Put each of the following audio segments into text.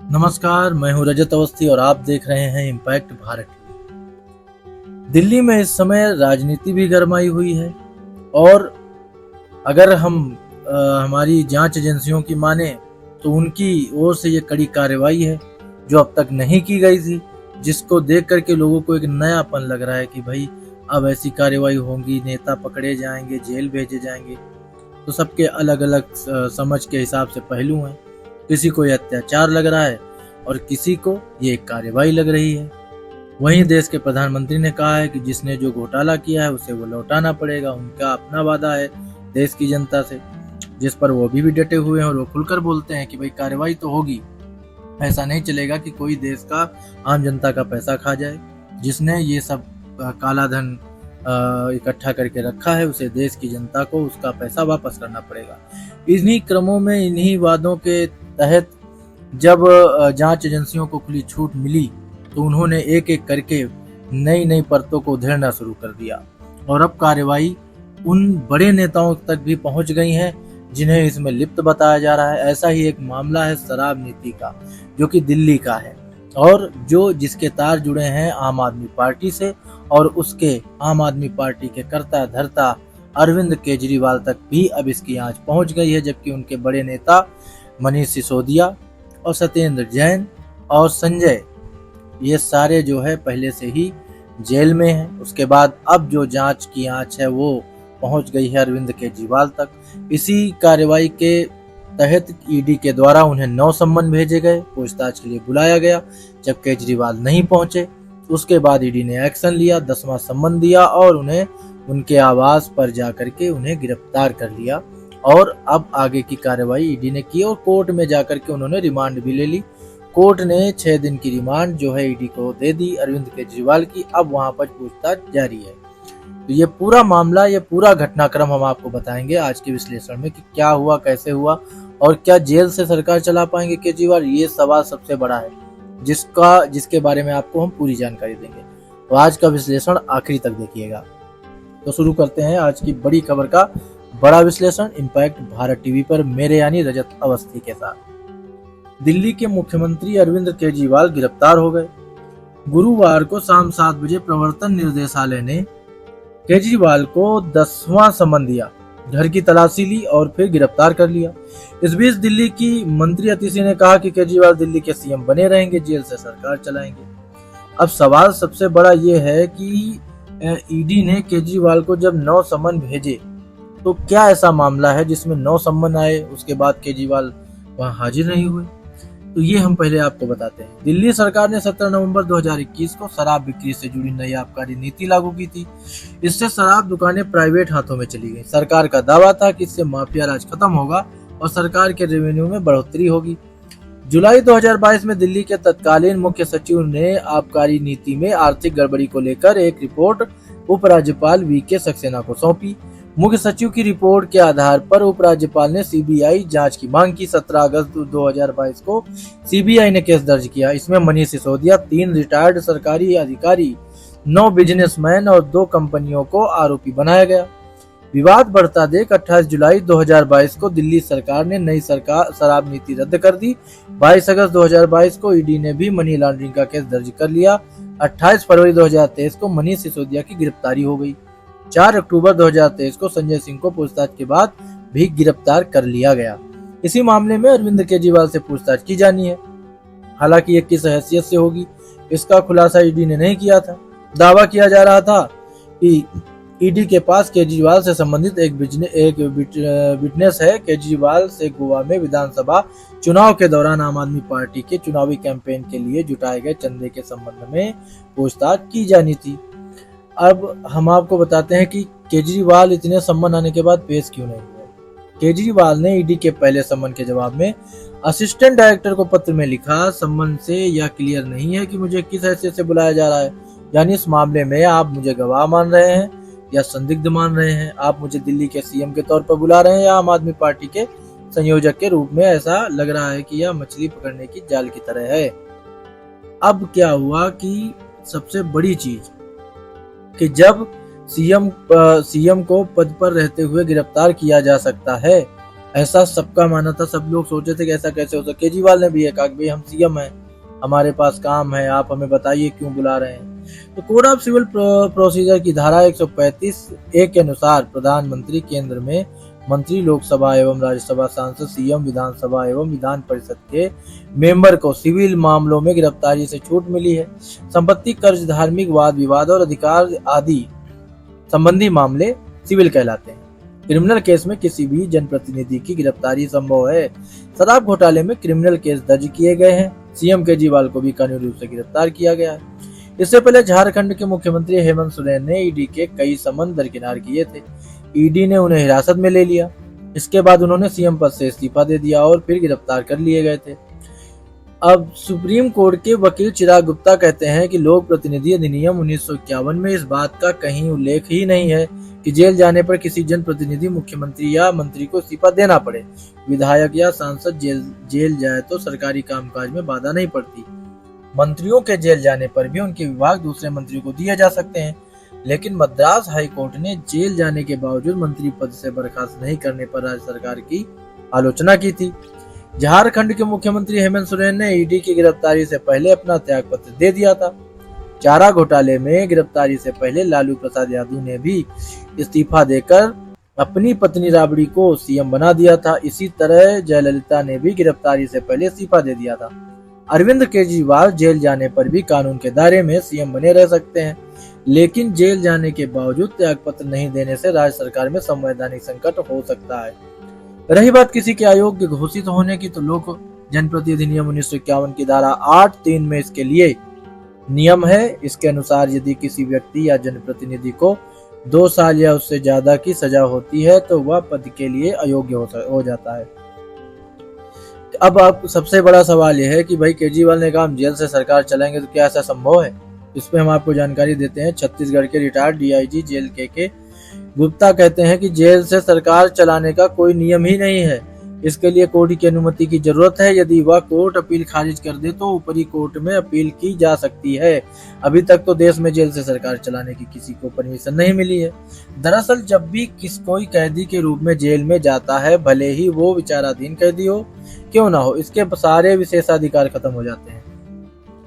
नमस्कार, मैं हूं रजत अवस्थी और आप देख रहे हैं इम्पैक्ट भारत टीवी। दिल्ली में इस समय राजनीति भी गरमाई हुई है और अगर हम हमारी जांच एजेंसियों की माने तो उनकी ओर से ये कड़ी कार्रवाई है जो अब तक नहीं की गई थी, जिसको देख करके लोगों को एक नयापन लग रहा है कि भाई अब ऐसी कार्रवाई होगी, नेता पकड़े जाएंगे, जेल भेजे जाएंगे। तो सबके अलग अलग समझ के हिसाब से पहलू हैं। किसी को ये अत्याचार लग रहा है और किसी को ये एक कार्रवाई लग रही है। वहीं देश के प्रधानमंत्री ने कहा है कि जिसने जो घोटाला किया है उसे वो लौटाना पड़ेगा। उनका अपना वादा है देश की जनता से, जिस पर वो अभी भी डटे हुए हैं और वो खुलकर बोलते हैं कि भाई कार्रवाई तो होगी। ऐसा नहीं चलेगा कि कोई देश का आम जनता का पैसा खा जाए। जिसने ये सब काला धन इकट्ठा करके रखा है उसे देश की जनता को उसका पैसा वापस करना पड़ेगा। इन्हीं क्रमों में, इन्हीं वादों के तहत जब जांच एजेंसियों को खुली छूट मिली तो उन्होंने एक एक करके नई नई परतों को उधेड़ना शुरू कर दिया और अब कार्रवाई उन बड़े नेताओं तक भी पहुंच गई है जिन्हें इसमें लिप्त बताया जा रहा है। ऐसा ही एक मामला है शराब नीति का, जो कि दिल्ली का है और जिसके तार जुड़े हैं आम आदमी पार्टी से और उसके आम आदमी पार्टी के कर्ता धर्ता अरविंद केजरीवाल तक भी अब इसकी आंच पहुंच गई है। जबकि उनके बड़े नेता मनीष सिसोदिया और सत्येंद्र जैन और संजय, ये सारे जो है पहले से ही जेल में हैं। उसके बाद अब जो जांच की आंच है वो पहुंच गई है अरविंद केजरीवाल तक। इसी कार्रवाई के तहत ईडी के द्वारा उन्हें 9 सम्मन भेजे गए, पूछताछ के लिए बुलाया गया। जब केजरीवाल नहीं पहुंचे उसके बाद ईडी ने एक्शन लिया, 10वां सम्मन दिया और उन्हें उनके आवास पर जाकर के उन्हें गिरफ्तार कर लिया। और अब आगे की कार्रवाई ईडी ने की और कोर्ट में जाकर के उन्होंने रिमांड भी ले ली। कोर्ट ने 6 दिन की रिमांड जो है ईडी को दे दी अरविंद केजरीवाल की। अब वहां पर पूछताछ जारी है। तो ये पूरा मामला, ये पूरा घटनाक्रम हम आपको बताएंगे आज के विश्लेषण में कि क्या हुआ, कैसे हुआ और क्या जेल से सरकार चला पाएंगे केजरीवाल। ये सवाल सबसे बड़ा है जिसके बारे में आपको हम पूरी जानकारी देंगे। तो आज का विश्लेषण आखिरी तक देखिएगा। तो शुरू करते हैं आज की बड़ी खबर का बड़ा विश्लेषण इम्पैक्ट भारत टीवी पर, मेरे यानी रजत अवस्थी के साथ। दिल्ली के मुख्यमंत्री अरविंद केजरीवाल गिरफ्तार हो गए। गुरुवार को शाम 7 बजे प्रवर्तन निर्देशालय ने केजरीवाल को 10वां सम्मन दिया, घर की तलाशी ली और फिर गिरफ्तार कर लिया। इस बीच दिल्ली की मंत्री अतिशी ने कहा कि केजरीवाल दिल्ली के सीएम बने रहेंगे, जेल से सरकार चलाएंगे। अब सवाल सबसे बड़ा ये है कि ईडी ने केजरीवाल को जब 9 सम्मन भेजे तो क्या ऐसा मामला है जिसमें 9 सम्मन आए उसके बाद केजरीवाल वहां हाजिर नहीं हुए। तो ये हम पहले आपको बताते हैं। दिल्ली सरकार ने 17 नवंबर 2021 को शराब बिक्री से जुड़ी नई आबकारी नीति लागू की थी। इससे शराब दुकानें प्राइवेट हाथों में चली गई। सरकार का दावा था कि इससे माफिया राज खत्म होगा और सरकार के रेवेन्यू में बढ़ोतरी होगी। जुलाई 2022 में दिल्ली के तत्कालीन मुख्य सचिव ने आबकारी नीति में आर्थिक गड़बड़ी को लेकर एक रिपोर्ट उपराज्यपाल वीके सक्सेना को सौंपी। मुख्य सचिव की रिपोर्ट के आधार पर उपराज्यपाल ने सीबीआई जांच की मांग की। 17 अगस्त 2022 को सीबीआई ने केस दर्ज किया। इसमें मनीष सिसोदिया, 3 रिटायर्ड सरकारी अधिकारी, 9 बिजनेसमैन और 2 कंपनियों को आरोपी बनाया गया। विवाद बढ़ता देख 28 जुलाई 2022 को दिल्ली सरकार ने नई शराब नीति रद्द कर दी। 22 अगस्त 2022 को ईडी ने भी मनी लॉन्ड्रिंग का केस दर्ज कर लिया। 28 फरवरी 2023 को मनीष सिसोदिया की गिरफ्तारी हो गई। 4 अक्टूबर 2023 को संजय सिंह को पूछताछ के बाद भी गिरफ्तार कर लिया गया। इसी मामले में अरविंद केजरीवाल से पूछताछ की जानी है। हालांकि ये किस हैसियत से होगी इसका खुलासा ईडी ने नहीं किया था। दावा किया जा रहा था कि ईडी के पास केजरीवाल से संबंधित एक विटनेस है। केजरीवाल से गोवा में विधानसभा चुनाव के दौरान आम आदमी पार्टी के चुनावी कैंपेन के लिए जुटाए गए चंदे के संबंध में पूछताछ की जानी थी। अब हम आपको बताते हैं कि केजरीवाल इतने सम्मन आने के बाद पेश क्यों नहीं हुए। केजरीवाल ने ईडी के पहले सम्मन के जवाब में असिस्टेंट डायरेक्टर को पत्र में लिखा, सम्मन से यह क्लियर नहीं है कि मुझे किस हैसियत से बुलाया जा रहा है। यानी इस मामले में आप मुझे गवाह मान रहे हैं या संदिग्ध मान रहे हैं। आप मुझे दिल्ली के सीएम के तौर पर बुला रहे हैं या आम आदमी पार्टी के संयोजक के रूप में। ऐसा लग रहा है कि यह मछली पकड़ने की जाल की तरह है। अब क्या हुआ कि सबसे बड़ी चीज कि जब सीएम को पद पर रहते हुए गिरफ्तार किया जा सकता है ऐसा सबका मानना था, सब लोग सोचे थे कि ऐसा कैसे हो सकता। केजरीवाल ने भी ये कहा कि भाई हम सीएम हैं, हमारे पास काम है, आप हमें बताइए क्यों बुला रहे हैं। तो कोड ऑफ सिविल प्रोसीजर की धारा 135(a) के अनुसार प्रधानमंत्री, केंद्र में मंत्री, लोकसभा एवं राज्यसभा सांसद, सीएम, विधानसभा एवं विधान परिषद के मेंबर को सिविल मामलों में गिरफ्तारी से छूट मिली है। संपत्ति, कर्ज, धार्मिक वाद विवाद और अधिकार आदि संबंधी मामले सिविल कहलाते हैं। क्रिमिनल केस में किसी भी जनप्रतिनिधि की गिरफ्तारी संभव है। शराब घोटाले में क्रिमिनल केस दर्ज किए गए हैं। सीएम केजरीवाल को भी कानूनी रूप से गिरफ्तार किया गया है। इससे पहले झारखंड के मुख्यमंत्री हेमंत सोरेन ने ईडी के कई समन दरकिनार किए थे। ईडी ने उन्हें हिरासत में ले लिया। इसके बाद उन्होंने सीएम पद से इस्तीफा दे दिया और फिर गिरफ्तार कर लिए गए थे। अब सुप्रीम कोर्ट के वकील चिराग गुप्ता कहते हैं कि लोक प्रतिनिधि अधिनियम 1951 में इस बात का कहीं उल्लेख ही नहीं है कि जेल जाने पर किसी जनप्रतिनिधि, मुख्यमंत्री या मंत्री को इस्तीफा देना पड़े। विधायक या सांसद जेल जाए तो सरकारी कामकाज में बाधा नहीं पड़ती। मंत्रियों के जेल जाने पर भी उनके विभाग दूसरे मंत्री को दिए जा सकते हैं। लेकिन मद्रास हाई कोर्ट ने जेल जाने के बावजूद मंत्री पद से बर्खास्त नहीं करने पर राज्य सरकार की आलोचना की थी। झारखंड के मुख्यमंत्री हेमंत सोरेन ने ईडी की गिरफ्तारी से पहले अपना त्यागपत्र दे दिया था। चारा घोटाले में गिरफ्तारी से पहले लालू प्रसाद यादव ने भी इस्तीफा देकर अपनी पत्नी राबड़ी को सीएम बना दिया था। इसी तरह जयललिता ने भी गिरफ्तारी से पहले इस्तीफा दे दिया था। अरविंद केजरीवाल जेल जाने पर भी कानून के दायरे में सीएम बने रह सकते हैं, लेकिन जेल जाने के बावजूद त्यागपत्र नहीं देने से राज्य सरकार में संवैधानिक संकट हो सकता है। रही बात किसी के अयोग्य घोषित होने की, तो लोक जनप्रतिनिधि अधिनियम 1951 की धारा 8(3) में इसके लिए नियम है। इसके अनुसार यदि किसी व्यक्ति या जनप्रतिनिधि को 2 साल या उससे ज्यादा की सजा होती है तो वह पद के लिए अयोग्य हो जाता है। अब आप सबसे बड़ा सवाल यह है कि भाई केजरीवाल ने कहा हम जेल से सरकार चलाएंगे, तो क्या ऐसा संभव है? इस पे हम आपको जानकारी देते हैं। छत्तीसगढ़ के रिटायर्ड डीआईजी जेल के गुप्ता कहते हैं कि जेल से सरकार चलाने का कोई नियम ही नहीं है। इसके लिए कोर्ट की अनुमति की जरूरत है। यदि वह कोर्ट अपील खारिज कर दे तो ऊपरी कोर्ट में अपील की जा सकती है। अभी तक तो देश में जेल से सरकार चलाने की किसी को परमिशन नहीं मिली है। दरअसल जब भी कोई कैदी के रूप में जेल में जाता है, भले ही वो विचाराधीन कैदी हो क्यों ना हो, इसके सारे विशेषाधिकार खत्म हो जाते हैं।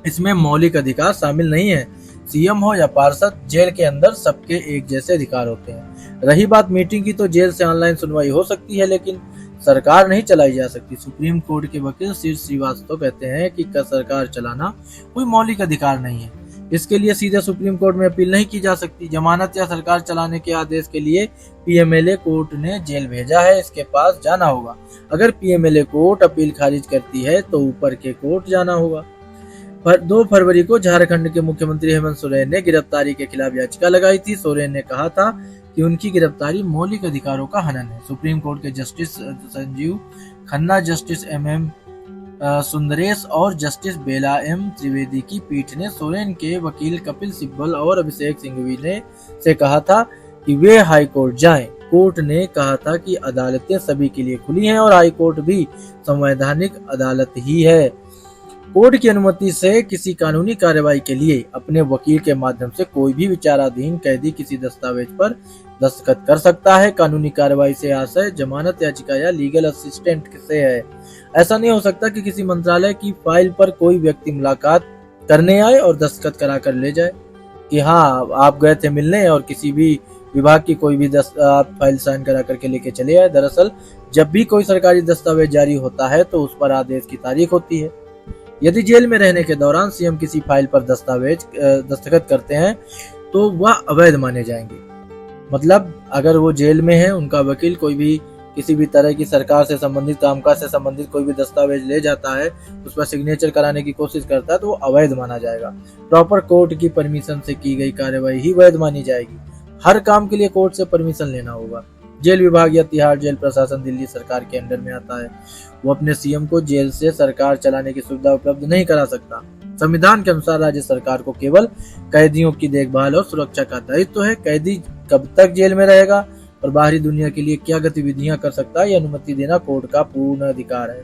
इसमें मौलिक अधिकार शामिल नहीं है। सीएम हो या पार्षद, जेल के अंदर सबके एक जैसे अधिकार होते हैं। रही बात मीटिंग की, तो जेल से ऑनलाइन सुनवाई हो सकती है, लेकिन सरकार नहीं चलाई जा सकती। सुप्रीम कोर्ट के वकील श्री श्रीवास्तव कहते हैं कि सरकार चलाना कोई मौलिक अधिकार नहीं है। इसके लिए सीधे सुप्रीम कोर्ट में अपील नहीं की जा सकती। जमानत या सरकार चलाने के आदेश के लिए पीएमएलए कोर्ट ने जेल भेजा है, इसके पास जाना होगा। अगर पीएमएलए कोर्ट अपील खारिज करती है तो ऊपर के कोर्ट जाना होगा। 2 फरवरी को झारखंड के मुख्यमंत्री हेमंत सोरेन ने गिरफ्तारी के खिलाफ याचिका लगाई थी। सोरेन ने कहा था कि उनकी गिरफ्तारी मौलिक अधिकारों का हनन है। सुप्रीम कोर्ट के justice Sanjiv Khanna, justice MM Sundaresh और जस्टिस बेला M त्रिवेदी की पीठ ने सोरेन के वकील कपिल सिब्बल और अभिषेक सिंघवी ने से कहा था कि वे हाई कोर्ट जाएं। कोर्ट ने कहा था कि अदालतें सभी के लिए खुली हैं और हाई कोर्ट भी संवैधानिक अदालत ही है। कोर्ट की अनुमति से किसी कानूनी कार्रवाई के लिए अपने वकील के माध्यम से कोई भी विचाराधीन कैदी किसी दस्तावेज पर दस्तखत कर सकता है। कानूनी कार्रवाई से आशय जमानत याचिका या लीगल असिस्टेंट से है। ऐसा नहीं हो सकता कि किसी मंत्रालय की फाइल पर कोई व्यक्ति मुलाकात करने आए और दस्तखत करा कर ले जाए कि हाँ आप गए थे मिलने, और किसी भी विभाग की कोई भी आप फाइल साइन करा करके लेके चले आए। दरअसल जब भी कोई सरकारी दस्तावेज जारी होता है तो उस पर आदेश की तारीख होती है। यदि जेल में रहने के दौरान सीएम किसी फाइल पर दस्तखत करते हैं तो वह अवैध माने जाएंगे। मतलब अगर वो जेल में है, उनका वकील कोई भी किसी भी तरह की सरकार से संबंधित, कामकाज से संबंधित कोई भी दस्तावेज ले जाता है, उस पर सिग्नेचर कराने की कोशिश करता है, तो वो अवैध माना जाएगा। प्रॉपर कोर्ट की परमिशन से की गई कार्रवाई ही वैध मानी जाएगी। हर काम के लिए कोर्ट से परमिशन लेना होगा। जेल विभाग या तिहाड़ जेल प्रशासन दिल्ली सरकार के अंडर में आता है। वो अपने सीएम को जेल से सरकार चलाने की सुविधा उपलब्ध नहीं करा सकता। संविधान के अनुसार राज्य सरकार को केवल कैदियों की देखभाल और सुरक्षा का दायित्व है। कैदी कब तक जेल में रहेगा और बाहरी दुनिया के लिए क्या गतिविधियां कर सकता है, यह अनुमति देना कोर्ट का पूर्ण अधिकार है।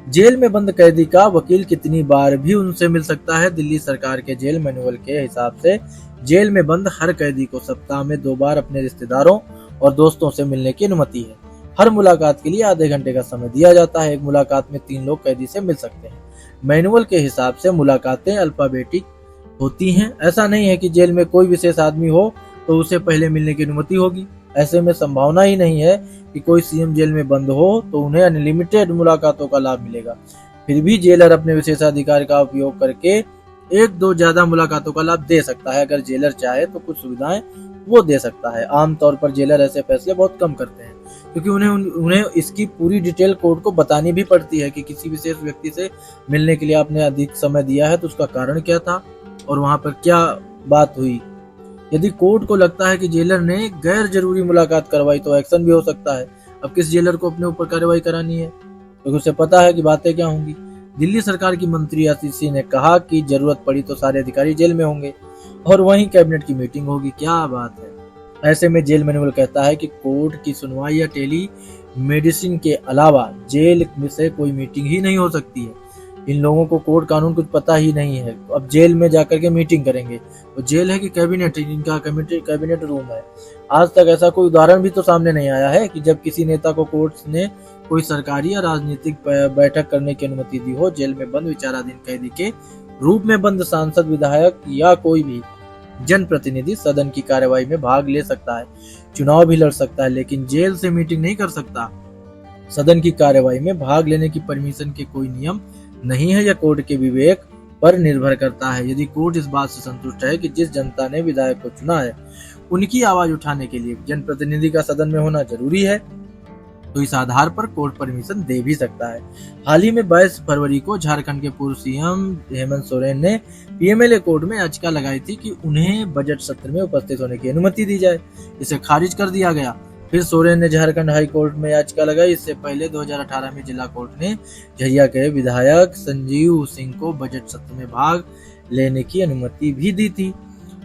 जेल में बंद कैदी का वकील कितनी बार भी उनसे मिल सकता है। दिल्ली सरकार के जेल मैनुअल के हिसाब से जेल में बंद हर कैदी को सप्ताह में 2 बार अपने रिश्तेदारों और दोस्तों से मिलने की अनुमति है। हर मुलाकात के लिए आधे घंटे का समय दिया जाता है। एक मुलाकात में 3 लोग कैदी से मिल सकते हैं। मैनुअल के हिसाब से मुलाकातें अल्फाबेटिक होती हैं। ऐसा नहीं है कि जेल में कोई विशेष आदमी हो तो उसे पहले मिलने की अनुमति होगी। ऐसे में संभावना ही नहीं है कि कोई सीएम जेल में बंद हो तो उन्हें अनलिमिटेड मुलाकातों का लाभ मिलेगा। फिर भी जेलर अपने विशेषाधिकार का उपयोग करके 1-2 ज्यादा मुलाकातों का लाभ दे सकता है। अगर जेलर चाहे तो कुछ सुविधाएं वो दे सकता है। आमतौर पर जेलर ऐसे फैसले बहुत कम करते हैं क्योंकि उन्हें इसकी पूरी डिटेल कोर्ट को बतानी भी पड़ती है कि किसी विशेष व्यक्ति से मिलने के लिए आपने अधिक समय दिया है तो उसका कारण क्या था और वहां पर क्या बात हुई। यदि कोर्ट को लगता है कि जेलर ने गैर जरूरी मुलाकात करवाई तो एक्शन भी हो सकता है। अब किस जेलर को अपने ऊपर कार्रवाई करानी है क्योंकि उसे पता है कि बातें क्या होंगी। दिल्ली सरकार की मंत्री आशीष सिंह ने कहा कि जरूरत पड़ी तो सारे अधिकारी जेल में होंगे और वहीं कैबिनेट की मीटिंग होगी। क्या बात है। ऐसे में जेल मैनुअल कहता है कि कोर्ट की सुनवाई या टेली मेडिसिन के अलावा जेल से कोई मीटिंग ही नहीं हो सकती है। इन लोगों को कोर्ट कानून कुछ पता ही नहीं है। अब जेल में जाकर के मीटिंग करेंगे तो जेल है कि कैबिनेट, इनका कैबिनेट रूम है। आज तक ऐसा कोई उदाहरण भी तो सामने नहीं आया है कि जब किसी नेता को कोर्ट ने कोई सरकारी या राजनीतिक बैठक करने की अनुमति दी हो। जेल में बंद विचाराधीन कैदी के रूप में बंद सांसद, विधायक या कोई भी जनप्रतिनिधि सदन की कार्यवाही में भाग ले सकता है, चुनाव भी लड़ सकता है, लेकिन जेल से मीटिंग नहीं कर सकता। सदन की कार्यवाही में भाग लेने की परमिशन के कोई नियम नहीं है। यह कोर्ट के विवेक पर निर्भर करता है। यदि कोर्ट इस बात से संतुष्ट है कि जिस जनता ने विधायक को चुना है उनकी आवाज उठाने के लिए जनप्रतिनिधि का सदन में होना जरूरी है तो इस आधार पर कोर्ट परमिशन दे भी सकता है। हाल ही में 22 फरवरी को झारखंड के पूर्व सीएम हेमंत सोरेन ने पीएमएलए कोर्ट में याचिका लगाई थी कि उन्हें बजट सत्र में उपस्थित होने की अनुमति दी जाए। इसे खारिज कर दिया गया। फिर सोरेन ने झारखंड हाई कोर्ट में याचिका लगाई। इससे पहले 2018 में जिला कोर्ट ने झरिया के विधायक संजीव सिंह को बजट सत्र में भाग लेने की अनुमति भी दी थी।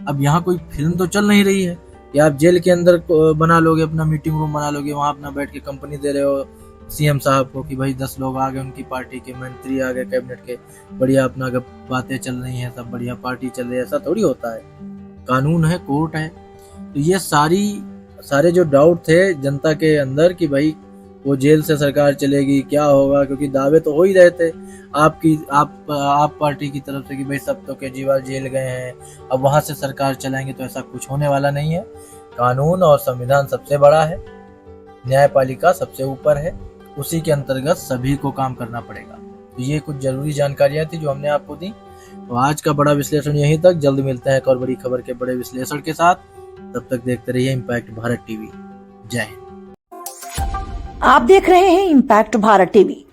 अब यहाँ कोई फिल्म तो चल नहीं रही है कि आप जेल के अंदर बना लोगे, अपना मीटिंग रूम बना लोगे, वहां अपना बैठ के कंपनी दे रहे हो सीएम साहब को कि भाई 10 लोग आ गए, उनकी पार्टी के मंत्री आ गए, कैबिनेट के, बढ़िया अपना बातें चल रही हैं, सब बढ़िया पार्टी चल रही है। ऐसा थोड़ी होता है। कानून है, कोर्ट है। तो ये सारे जो डाउट थे जनता के अंदर कि भाई वो जेल से सरकार चलेगी, क्या होगा, क्योंकि दावे तो हो ही रहे थे आप पार्टी की तरफ से कि भाई सब तो केजरीवाल जेल गए हैं, अब वहां से सरकार चलाएंगे, तो ऐसा कुछ होने वाला नहीं है। कानून और संविधान सबसे बड़ा है, न्यायपालिका सबसे ऊपर है, उसी के अंतर्गत सभी को काम करना पड़ेगा। तो ये कुछ जरूरी जानकारियां थी जो हमने आपको दी। तो आज का बड़ा विश्लेषण यहीं तक। जल्द मिलते हैं एक और बड़ी खबर के बड़े विश्लेषण के साथ। तब तक देखते रहिए इम्पैक्ट भारत टीवी। जय हिंद। आप देख रहे हैं इम्पैक्ट भारत टीवी।